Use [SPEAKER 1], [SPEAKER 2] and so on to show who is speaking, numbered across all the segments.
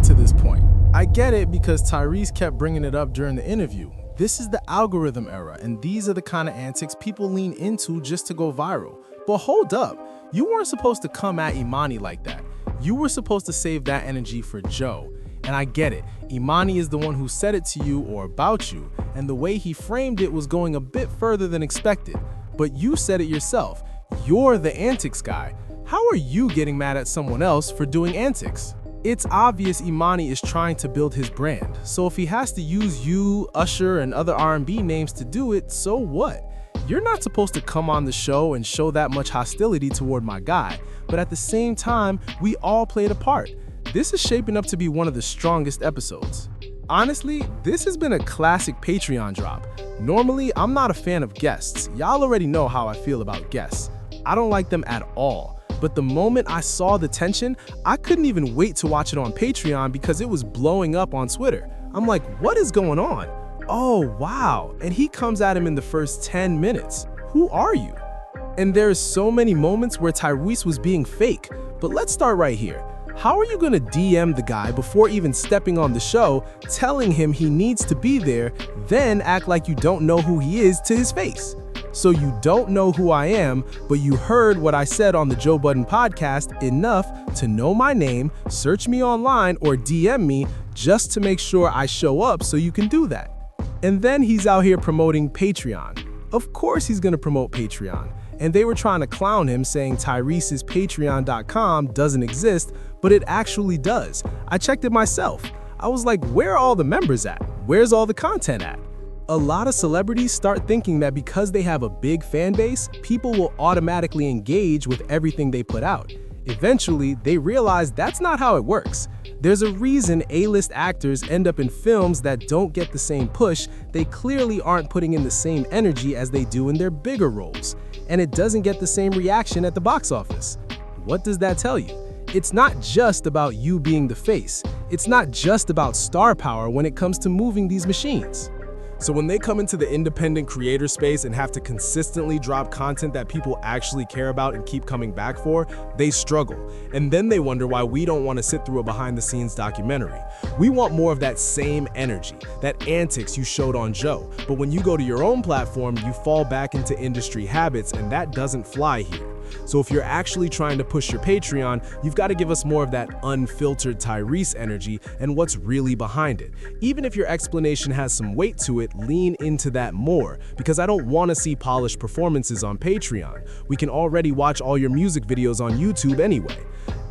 [SPEAKER 1] to this point. I get it because Tyrese kept bringing it up during the interview. This is the algorithm era, and these are the kind of antics people lean into just to go viral. But hold up, you weren't supposed to come at Emmanny like that. You were supposed to save that energy for Joe. And I get it, Emmanny is the one who said it to you or about you, and the way he framed it was going a bit further than expected. But you said it yourself. You're the antics guy. How are you getting mad at someone else for doing antics? It's obvious Emmanny is trying to build his brand, so if he has to use you, Usher, and other R&B names to do it, so what? You're not supposed to come on the show and show that much hostility toward my guy, but at the same time, we all played a part. This is shaping up to be one of the strongest episodes. Honestly, this has been a classic Patreon drop. Normally, I'm not a fan of guests. Y'all already know how I feel about guests. I don't like them at all. But the moment I saw the tension, I couldn't even wait to watch it on Patreon because it was blowing up on Twitter. I'm like, what is going on? Oh, wow. And he comes at him in the first 10 minutes. Who are you? And there's so many moments where Tyrese was being fake. But let's start right here. How are you gonna DM the guy before even stepping on the show, telling him he needs to be there, then act like you don't know who he is to his face? So you don't know who I am, but you heard what I said on the Joe Budden Podcast enough to know my name, search me online, or DM me just to make sure I show up so you can do that. And then he's out here promoting Patreon. Of course he's gonna promote Patreon. And they were trying to clown him saying Tyrese's Patreon.com doesn't exist, but it actually does. I checked it myself. I was like, where are all the members at? Where's all the content at? A lot of celebrities start thinking that because they have a big fan base, people will automatically engage with everything they put out. Eventually, they realize that's not how it works. There's a reason A-list actors end up in films that don't get the same push. They clearly aren't putting in the same energy as they do in their bigger roles. And it doesn't get the same reaction at the box office. What does that tell you? It's not just about you being the face. It's not just about star power when it comes to moving these machines. So when they come into the independent creator space and have to consistently drop content that people actually care about and keep coming back for, they struggle. And then they wonder why we don't want to sit through a behind-the-scenes documentary. We want more of that same energy, that antics you showed on Joe. But when you go to your own platform, you fall back into industry habits, and that doesn't fly here. So if you're actually trying to push your Patreon, you've got to give us more of that unfiltered Tyrese energy and what's really behind it. Even if your explanation has some weight to it, lean into that more, because I don't want to see polished performances on Patreon. We can already watch all your music videos on YouTube anyway.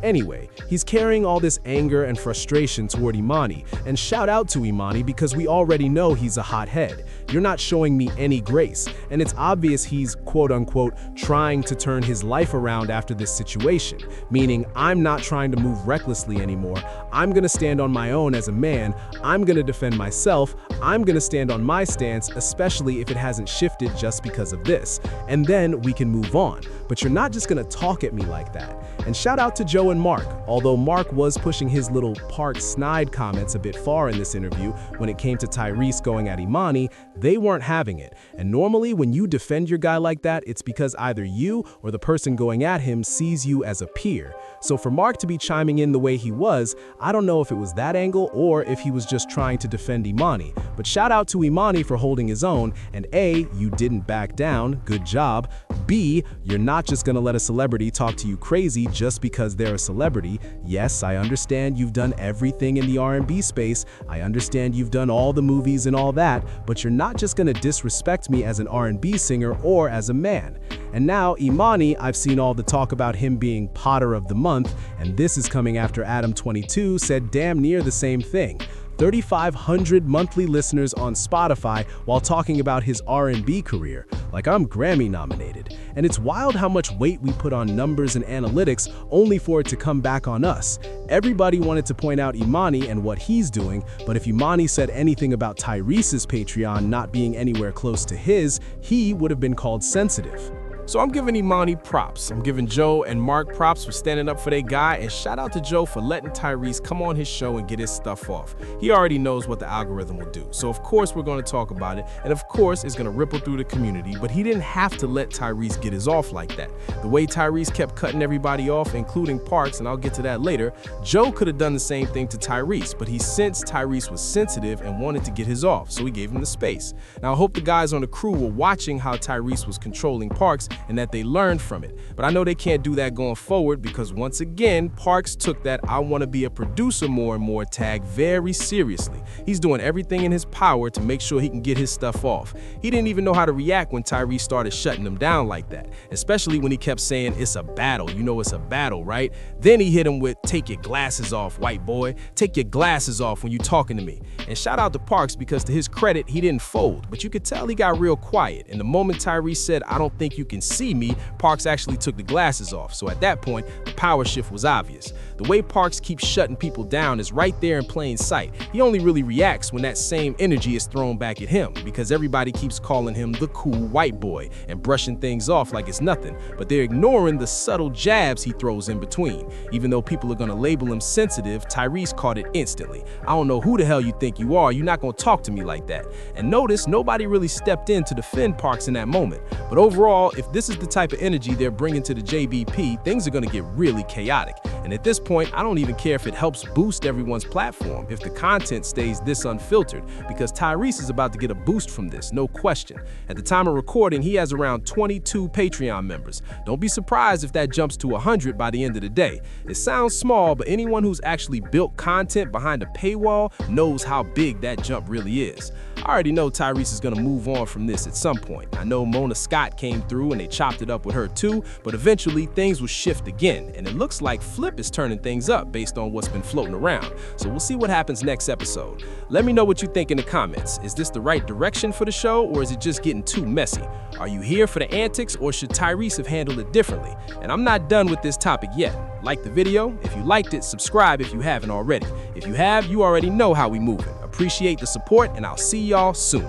[SPEAKER 1] Anyway, he's carrying all this anger and frustration toward Emanny, and shout out to Emanny because we already know he's a hothead. You're not showing me any grace, and it's obvious he's quote-unquote trying to turn his life around after this situation, meaning I'm not trying to move recklessly anymore. I'm gonna stand on my own as a man, I'm gonna defend myself, I'm gonna stand on my stance, especially if it hasn't shifted just because of this, and then we can move on. But you're not just gonna talk at me like that. And shout out to Joe and Mark, although Mark was pushing his little Park snide comments a bit far in this interview when it came to Tyrese going at Emanny, they weren't having it. And normally when you defend your guy like that, it's because either you or the person going at him sees you as a peer. So for Mark to be chiming in the way he was, I don't know if it was that angle or if he was just trying to defend Emanny. But shout out to Emanny for holding his own, and A, you didn't back down, good job. B, you're not just gonna let a celebrity talk to you crazy just because they're a celebrity. Yes, I understand you've done everything in the R&B space. I understand you've done all the movies and all that, but you're not just gonna disrespect me as an R&B singer or as a man. And now Emanny, I've seen all the talk about him being Potter of the Month, and this is coming after Adam22 said damn near the same thing. 3,500 monthly listeners on Spotify while talking about his R&B career, like I'm Grammy nominated. And it's wild how much weight we put on numbers and analytics only for it to come back on us. Everybody wanted to point out Emanny and what he's doing, but if Emanny said anything about Tyrese's Patreon not being anywhere close to his, he would have been called sensitive.
[SPEAKER 2] So I'm giving Emanny props. I'm giving Joe and Mark props for standing up for their guy, and shout out to Joe for letting Tyrese come on his show and get his stuff off. He already knows what the algorithm will do. So of course we're going to talk about it, and of course it's going to ripple through the community, but he didn't have to let Tyrese get his off like that. The way Tyrese kept cutting everybody off, including Parks, and I'll get to that later, Joe could have done the same thing to Tyrese, but he sensed Tyrese was sensitive and wanted to get his off, so he gave him the space. Now I hope the guys on the crew were watching how Tyrese was controlling Parks and that they learned from it. But I know they can't do that going forward because once again, Parks took that "I want to be a producer more and more" tag very seriously. He's doing everything in his power to make sure he can get his stuff off. He didn't even know how to react when Tyrese started shutting him down like that, especially when he kept saying, "It's a battle, you know it's a battle, right?" Then he hit him with, "Take your glasses off, white boy. Take your glasses off when you talking to me." And shout out to Parks because to his credit, he didn't fold, but you could tell he got real quiet. And the moment Tyrese said, "I don't think you can see me," Parks actually took the glasses off. So at that point, the power shift was obvious. The way Parks keeps shutting people down is right there in plain sight. He only really reacts when that same energy is thrown back at him because everybody keeps calling him the cool white boy and brushing things off like it's nothing, but they're ignoring the subtle jabs he throws in between. Even though people are gonna label him sensitive, Tyrese caught it instantly. "I don't know who the hell you think you are, you're not gonna talk to me like that." And notice nobody really stepped in to defend Parks in that moment. But overall, if this is the type of energy they're bringing to the JBP, things are gonna get really chaotic. And at this point, I don't even care if it helps boost everyone's platform, if the content stays this unfiltered, because Tyrese is about to get a boost from this, no question. At the time of recording, he has around 22 Patreon members. Don't be surprised if that jumps to 100 by the end of the day. It sounds small, but anyone who's actually built content behind a paywall knows how big that jump really is. I already know Tyrese is gonna move on from this at some point. I know Mona Scott came through and they chopped it up with her too, but eventually things will shift again, and it looks like Flip is turning things up based on what's been floating around. So we'll see what happens next episode. Let me know what you think in the comments. Is this the right direction for the show, or is it just getting too messy? Are you here for the antics, or should Tyrese have handled it differently? And I'm not done with this topic yet. Like the video. If you liked it, subscribe if you haven't already. If you have, you already know how we moving. Appreciate the support, and I'll see y'all soon.